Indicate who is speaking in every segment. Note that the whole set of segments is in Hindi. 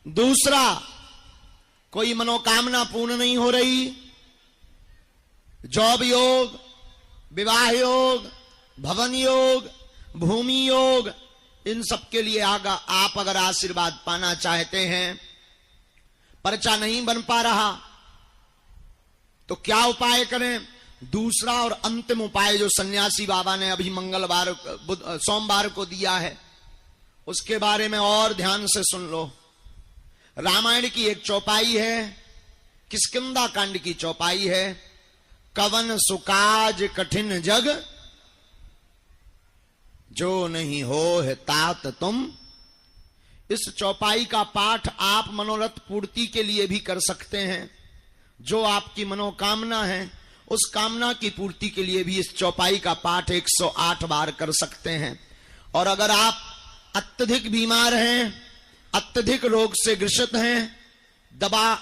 Speaker 1: दूसरा, कोई मनोकामना पूर्ण नहीं हो रही, जॉब योग, विवाह योग, भवन योग, भूमि योग, इन सब के लिए आप अगर आशीर्वाद पाना चाहते हैं, पर्चा नहीं बन पा रहा तो क्या उपाय करें? दूसरा और अंतिम उपाय जो सन्यासी बाबा ने अभी सोमवार को दिया है, उसके बारे में और ध्यान से सुन लो। रामायण की एक चौपाई है, किष्किंधा कांड की चौपाई है, कवन सुकाज कठिन जग जो नहीं हो है तात तुम। इस चौपाई का पाठ आप मनोरथ पूर्ति के लिए भी कर सकते हैं। जो आपकी मनोकामना है उस कामना की पूर्ति के लिए भी इस चौपाई का पाठ 108 बार कर सकते हैं। और अगर आप अत्यधिक बीमार हैं, अत्यधिक रोग से ग्रसित हैं, दवा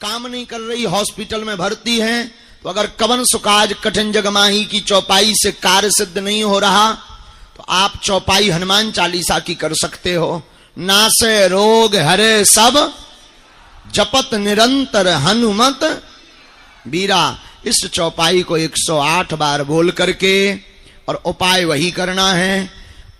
Speaker 1: काम नहीं कर रही, हॉस्पिटल में भर्ती हैं, तो अगर कवन सुकाज कठिन जग माही की चौपाई से कार्य सिद्ध नहीं हो रहा तो आप चौपाई हनुमान चालीसा की कर सकते हो। नासे रोग हरे सब जपत निरंतर हनुमत बीरा। इस चौपाई को 108 बार बोल करके, और उपाय वही करना है।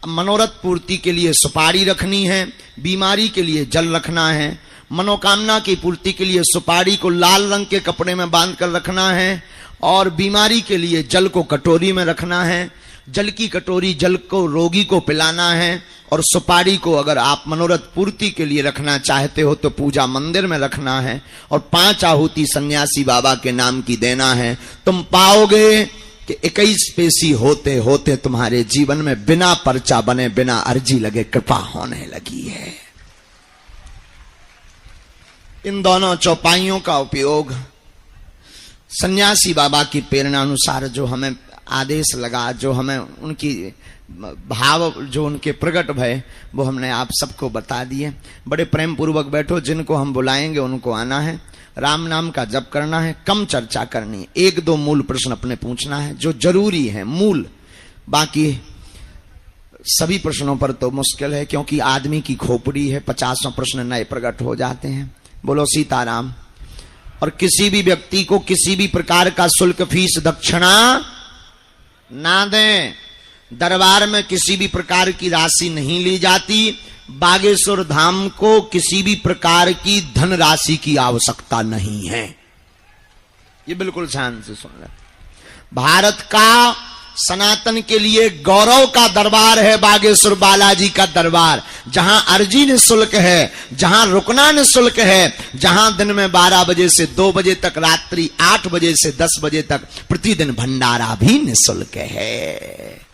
Speaker 1: मनोरथ पूर्ति के लिए सुपारी रखनी है, बीमारी के लिए जल रखना है, मनोकामना की पूर्ति के लिए सुपारी को लाल रंग के कपड़े में बांध कर रखना है, और बीमारी के लिए जल को कटोरी में रखना है। जल की कटोरी जल को रोगी को पिलाना है, और सुपारी को अगर आप मनोरथ पूर्ति के लिए रखना चाहते हो तो पूजा मंदिर में रखना है, और 5 आहुति सन्यासी बाबा के नाम की देना है। तुम पाओगे कि 21 पेशी होते होते तुम्हारे जीवन में बिना पर्चा बने, बिना अर्जी लगे कृपा होने लगी है। इन दोनों चौपाइयों का उपयोग सन्यासी बाबा की प्रेरणा अनुसार जो हमें आदेश लगा, जो हमें उनकी भाव जो उनके प्रकट भय, वो हमने आप सबको बता दिए। बड़े प्रेम पूर्वक बैठो, जिनको हम बुलाएंगे उनको आना है, राम नाम का जप करना है, कम चर्चा करनी है, 1-2 मूल प्रश्न अपने पूछना है जो जरूरी है, मूल। बाकी सभी प्रश्नों पर तो मुश्किल है, क्योंकि आदमी की खोपड़ी है, 50 प्रश्न नए प्रकट हो जाते हैं। बोलो सीताराम। और किसी भी व्यक्ति को किसी भी प्रकार का शुल्क, फीस, दक्षिणा ना दें। दरबार में किसी भी प्रकार की राशि नहीं ली जाती। बागेश्वर धाम को किसी भी प्रकार की धन राशि की आवश्यकता नहीं है। ये बिल्कुल ध्यान से सुन ले। भारत का सनातन के लिए गौरव का दरबार है बागेश्वर बालाजी का दरबार, जहां अर्जी निःशुल्क है, जहां रुकना निःशुल्क है, जहां दिन में 12 बजे से 2 बजे तक, रात्रि 8 बजे से 10 बजे तक प्रतिदिन भंडारा भी निःशुल्क है।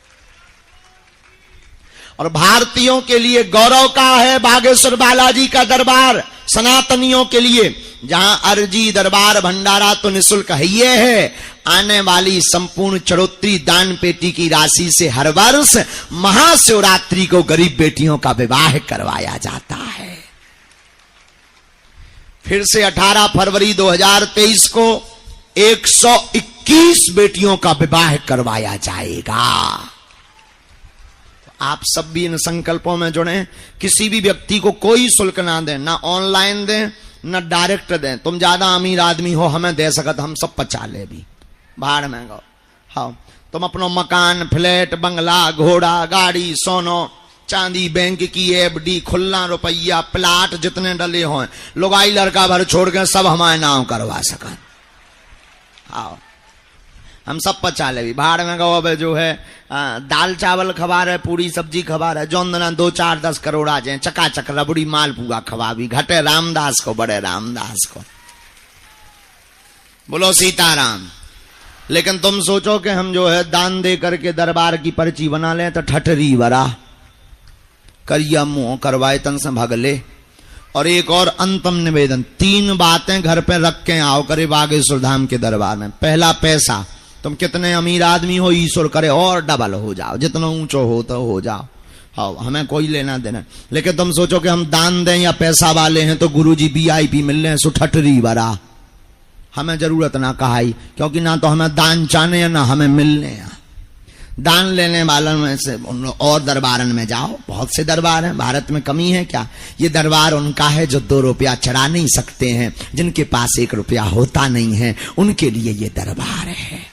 Speaker 1: और भारतीयों के लिए गौरव का है बागेश्वर बालाजी का दरबार, सनातनियों के लिए, जहां अर्जी, दरबार, भंडारा तो निःशुल्क है। ये है आने वाली संपूर्ण चढ़ोत्री दान पेटी की राशि से हर वर्ष महाशिवरात्रि को गरीब बेटियों का विवाह करवाया जाता है। फिर से 18 फरवरी 2023 को 121 बेटियों का विवाह करवाया जाएगा। आप सब भी इन संकल्पों में जुड़े। किसी भी व्यक्ति को कोई शुल्क ना दें, ना ऑनलाइन दें, ना डायरेक्ट दें। तुम ज्यादा अमीर आदमी हो, हमें दे सकत, हम सब पचा ले भी, भाड़ में गो। हाँ, तुम अपनो मकान, फ्लैट, बंगला, घोड़ा, गाड़ी, सोनो, चांदी, बैंक की एफडी, खुला रुपया, प्लाट जितने डले हो, लुगाई लड़का भर छोड़ के सब हमारे नाम करवा सकत। हाँ, हम सब पचा ले भी, भाड़ में गो। अब जो है दाल चावल खवा रहे, पूरी सब्जी खवा रहे, जौन दना 2, 4, 10 करोड़ आ जाए, चकाचक रबड़ी मालपुआ खवावी, घटे रामदास को, बड़े रामदास को। बोलो सीताराम। लेकिन तुम सोचो कि हम जो है दान दे करके दरबार की पर्ची बना लें तो ठठरी वरा करिया मुंह करवाए तन से भगले। और एक और अंतम निवेदन, 3 बातें घर पे रख के आओ करे बागेश्वर धाम के दरबार में। पहला, पैसा। तुम कितने अमीर आदमी हो, ईश्वर करे और डबल हो जाओ, जितना ऊंचो हो तो हो जाओ। हाँ, हमें कोई लेना देना। लेकिन तुम सोचो कि हम दान दें या पैसा वाले हैं तो गुरुजी VIP मिल रहे हैं, सो ठठरी वरा। हमें जरूरत ना कहाई, क्योंकि ना तो हमें दान चाहने हैं ना हमें मिलने हैं। दान लेने वालों में से और दरबारन में जाओ, बहुत से दरबार हैं, भारत में कमी है क्या? ये दरबार उनका है जो 2 रुपया चढ़ा नहीं सकते हैं, जिनके पास 1 रुपया होता नहीं है, उनके लिए ये दरबार है।